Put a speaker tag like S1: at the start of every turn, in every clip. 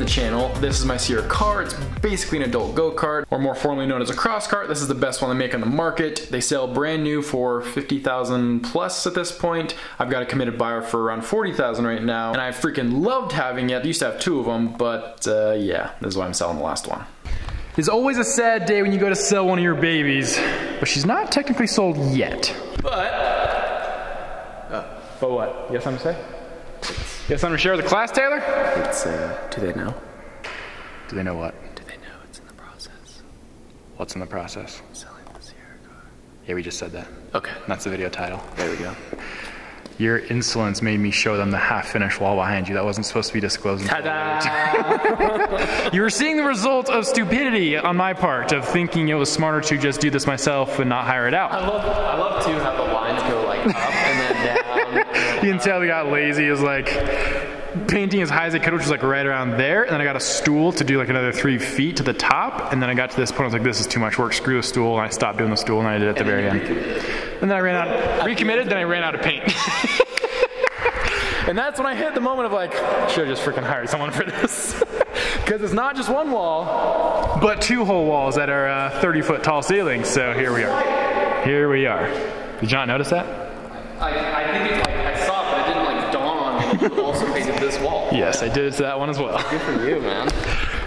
S1: the channel, this is my Sierra car. It's basically an adult go-kart, or more formally known as a cross kart. This is the best one they make on the market. They sell brand new for $50,000 plus at this point. I've got a committed buyer for around $40,000 right now, and I freaking loved having it. I used to have 2 of them, but yeah, this is why I'm selling the last one. It's always a sad day when you go to sell one of your babies, but she's not technically sold yet. But what? You got something to say? You got something to share with the class, Taylor?
S2: It's, do they know?
S1: Do they know what?
S2: Do they know it's in the process?
S1: What's in the process?
S2: Selling the Sierra car.
S1: Yeah, we just said that.
S2: Okay.
S1: That's the video title.
S2: There we go.
S1: Your insolence made me show them the half-finished wall behind you. That wasn't supposed to be disclosed. Ta-da! You were seeing the result of stupidity on my part, of thinking it was smarter to just do this myself and not hire it out.
S2: I love to have the lines go like up and then down.
S1: You can tell we got lazy. It was like painting as high as I could, which was like right around there. And then I got a stool to do like another 3 feet to the top. And then I got to this point, I was like, this is too much work. Screw the stool. And I stopped doing the stool and I did it at the very end. And then I ran out, recommitted, then I ran out of paint. And that's when I hit the moment of like, should have just freaking hired someone for this. Because it's not just one wall, but 2 whole walls that are 30-foot tall ceilings. So here we are. Here we are. Did you not notice that?
S2: I think it's like, I saw it, but it didn't like dawn on me that you also painted this wall.
S1: Yes, I did it to that one as well.
S2: Good for you, man.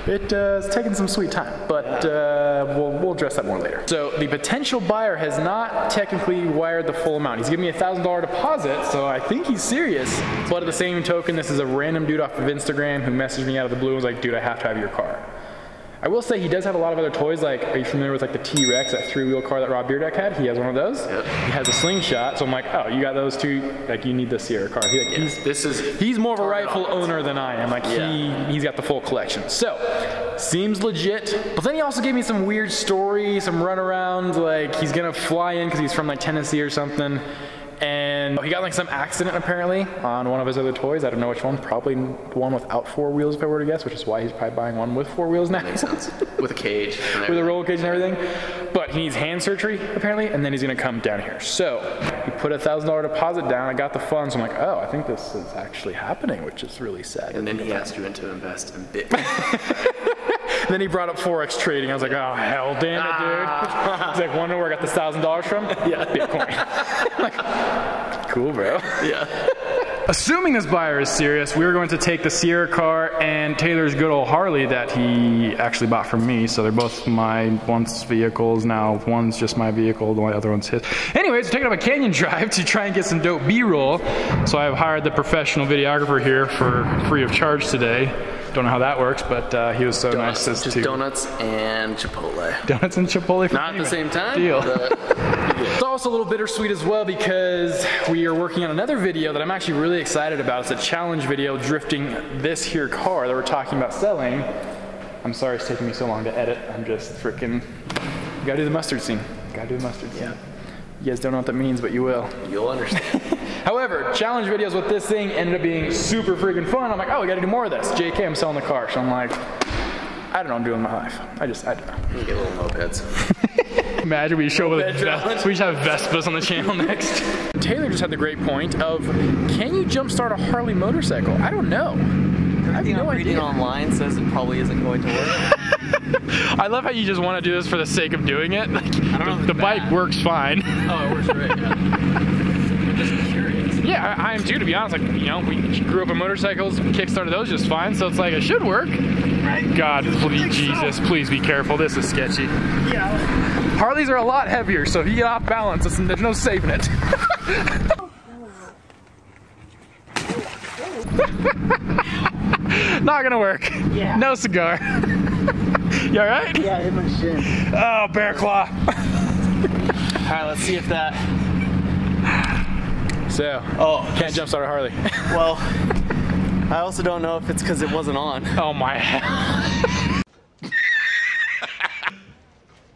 S1: It's taken some sweet time, but we'll address that more later. So the potential buyer has not technically wired the full amount. He's giving me a $1,000 deposit, so I think he's serious. But at the same token, this is a random dude off of Instagram who messaged me out of the blue and was like, dude, I have to have your car. I will say he does have a lot of other toys. Like, are you familiar with like the T-Rex, that 3-wheel car that Rob Beardeck had? He has one of those. Yep. He has a slingshot, so I'm like, oh, you got those too? Like, you need the Sierra car. He's more of a rightful owner than I am. Like, he's got the full collection. So, seems legit. But then he also gave me some weird story, some runaround. Like, he's gonna fly in because he's from like Tennessee or something. And he got like some accident apparently on one of his other toys. I don't know which one. Probably the one without 4 wheels if I were to guess, which is why he's probably buying one with 4 wheels now.
S2: Makes sense. With a cage.
S1: With a roll cage and everything. But he needs hand surgery apparently, and then he's gonna come down here. So he put a $1,000 deposit down. I got the funds. So I'm like, oh, I think this is actually happening, which is really sad.
S2: And then he asked you to invest in Bitcoin.
S1: Then he brought up Forex trading. I was like, oh, hell damn it, dude. He's like, wonder where I got the $1,000 from? Yeah, Bitcoin. Like, cool, bro. Yeah. Assuming this buyer is serious, we're going to take the Sierra car and Taylor's good old Harley that he actually bought from me. So they're both my once vehicles now. One's just my vehicle, the other one's his. Anyways, we're taking up a canyon drive to try and get some dope B-roll. So I've hired the professional videographer here for free of charge today. Don't know how that works, but he was so nice as to...
S2: Donuts and Chipotle.
S1: Donuts and Chipotle for
S2: Not at the same time.
S1: Deal. It's also a little bittersweet as well because we are working on another video that I'm actually really excited about. It's a challenge video drifting this here car that we're talking about selling. I'm sorry it's taking me so long to edit. I'm just freaking... Gotta do the mustard scene. Gotta do the mustard scene. Yeah. You guys don't know what that means, but you will.
S2: You'll understand.
S1: However, challenge videos with this thing ended up being super freaking fun. I'm like, oh, we gotta do more of this. JK, I'm selling the car. So I'm like, I don't know what I'm doing in my life. I don't know.
S2: You get little mopeds.
S1: Imagine we show with we should have Vespas on the channel next. Taylor just had the great point of, can you jumpstart a Harley motorcycle? I don't know.
S2: Everything I'm reading online says it probably isn't going to work.
S1: I love how you just want to do this for the sake of doing it. Like,
S2: I don't know
S1: the bike works fine.
S2: Oh, it works great, yeah. I'm just curious.
S1: Yeah, I am too, to be honest. Like, you know, we grew up in motorcycles, kickstarted those just fine, so it's like, it should work. Right. God, please, Jesus, please be careful. This is sketchy. Yeah. Harleys are a lot heavier, so if you get off balance, there's no saving it. Not gonna work. Yeah. No cigar. You alright?
S3: Yeah, I hit my shin.
S1: Oh, bear claw.
S2: Alright, let's see if that...
S1: So, can't jumpstart a Harley.
S2: Well, I also don't know if it's because it wasn't on.
S1: Oh my hell.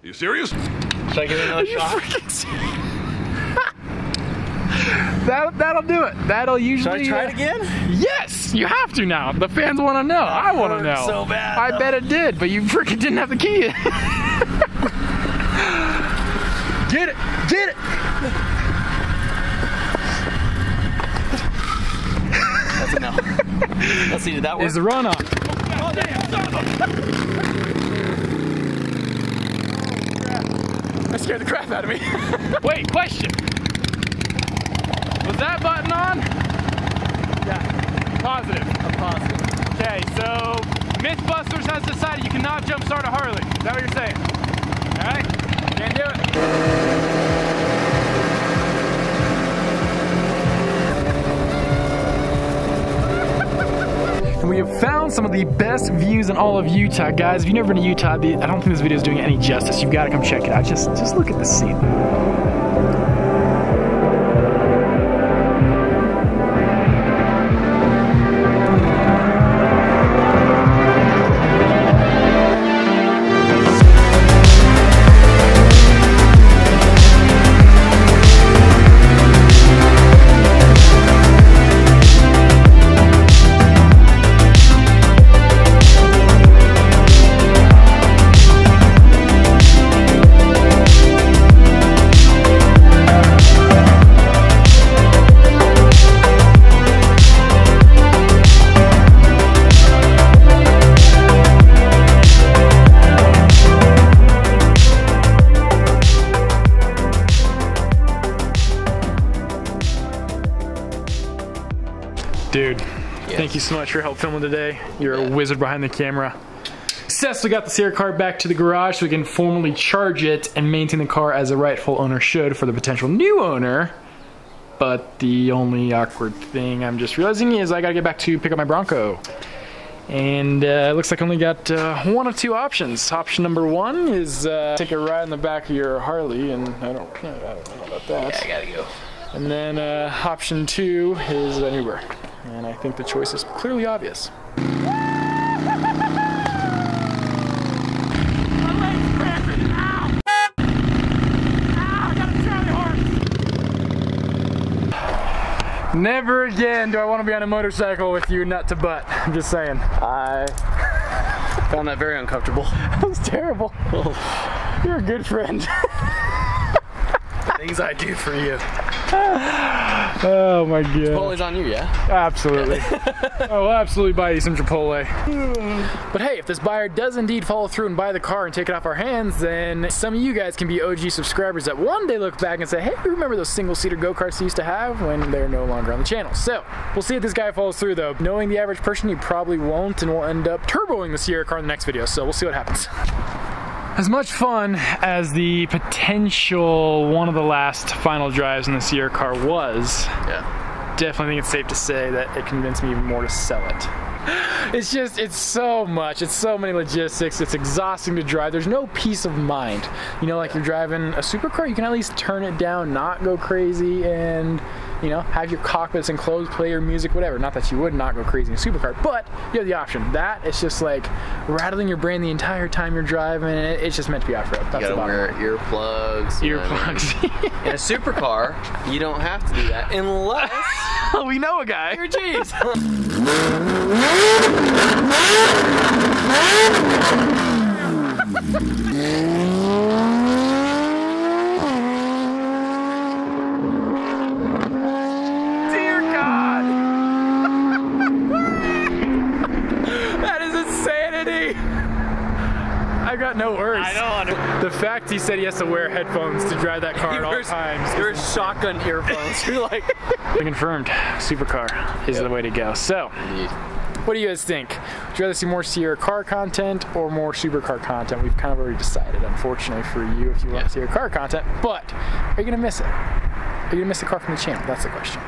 S4: You serious?
S2: Should I give it another shot?
S1: That'll do it. That'll usually...
S2: Should I try it again?
S1: Yes! You have to now. The fans want to know. I want to know.
S2: So bad.
S1: I bet it did, but you freaking didn't have the key. Get it! Get it!
S2: That's enough. Let's see, did that work?
S1: Is the run on? Oh, damn. That scared the crap out of me. Wait, question. Was that button on? Yeah. Positive. I'm positive. Okay, so Mythbusters has decided you cannot jump start a Harley. Is that what you're saying? Alright? Can't do it. And we have found some of the best views in all of Utah, guys. If you've never been to Utah, I don't think this video is doing it any justice. You've got to come check it out. Just look at the scene. Dude, thank you so much for your help filming today. You're a wizard behind the camera. Successfully got the Sierra car back to the garage so we can formally charge it and maintain the car as a rightful owner should for the potential new owner. But the only awkward thing I'm just realizing is I gotta get back to pick up my Bronco. And it looks like I only got one of two options. Option number one is take a ride in the back of your Harley, and I don't know about that.
S2: Yeah, I gotta go.
S1: And then option two is an Uber. And I think the choice is clearly obvious. Never again do I want to be on a motorcycle with you nut to butt. I'm just saying.
S2: I found that very uncomfortable.
S1: That was terrible. Oh. You're a good friend.
S2: The things I do for you.
S1: Oh my god.
S2: Chipotle's on you, yeah?
S1: Absolutely. I'll absolutely buy you some Chipotle. But hey, if this buyer does indeed follow through and buy the car and take it off our hands, then some of you guys can be OG subscribers that one day look back and say, hey, remember those single-seater go-karts you used to have, when they're no longer on the channel. So, we'll see if this guy follows through though. Knowing the average person, he probably won't, and we'll end up turboing the Sierra car in the next video, so we'll see what happens. As much fun as the potential one of the last final drives in the Sierra car was, definitely think it's safe to say that it convinced me even more to sell it. It's so much, it's so many logistics, it's exhausting to drive, there's no peace of mind. You know, like you're driving a supercar, you can at least turn it down, not go crazy, and you know, have your cockpits enclosed, play your music, whatever. Not that you would not go crazy in a supercar, but you have the option. That is just like rattling your brain the entire time you're driving, and it's just meant to be off-road.
S2: You gotta wear earplugs.
S1: Earplugs.
S2: In a supercar, you don't have to do that unless
S1: we know a guy.
S2: you're G's.
S1: I got no words.
S2: I don't know.
S1: The fact he said he has to wear headphones to drive that car at all times.
S2: There were shotgun earphones. You're like...
S1: Confirmed, supercar is the way to go. So, what do you guys think? Would you rather see more Sierra car content or more supercar content? We've kind of already decided, unfortunately for you, if you want Sierra car content. But, are you going to miss it? Are you going to miss the car from the channel? That's the question.